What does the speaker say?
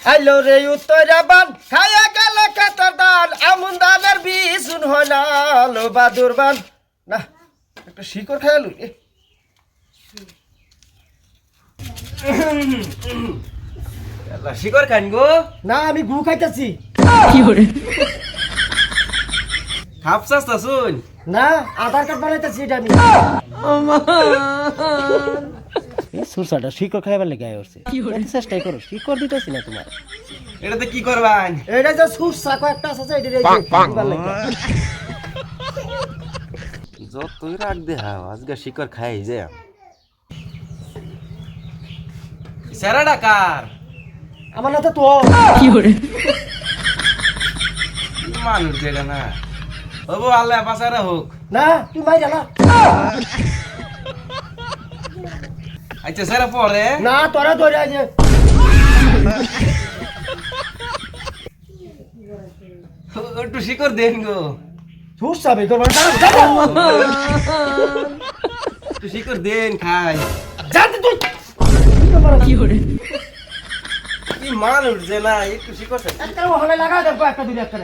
আইলো রে উত্তরাবান খায়া গেল কাতার দান আমন দানের বিশুন হয় না লো বাদুরবান না একটা শিকড় খায়ালু শিকড় খান গো না আমি গু খাইতেছি খাপসাস তা শুন না আধার কার্ড বানাইতেছি এটা আমি সুরসাটা শিকড় খাইবার লেগে আয় উঠছে চেষ্টাই করো শিকড় দিতেছি না তোমার এটাতে কি করবান এটা যে সুরসা কয়েকটা আছে এটা দিবার লেগে যতই রাখ দে হাও আজকে শিকড় খাই যে সেরা ডাকার আমার না তো মানুষ যেটা না হবো আল্লাহ পাশারা হোক না তুই মাই জানা আচ্ছা সেরা পরে না তোরা ধরে আছে একটু শিকড় দেন গো সুরসা বে তোর একটু শিকড় দেন খাই জানতে তুই কি মানুষ যে না একটু শিকড় একটা হলে লাগা দেবো একটা দুই একটা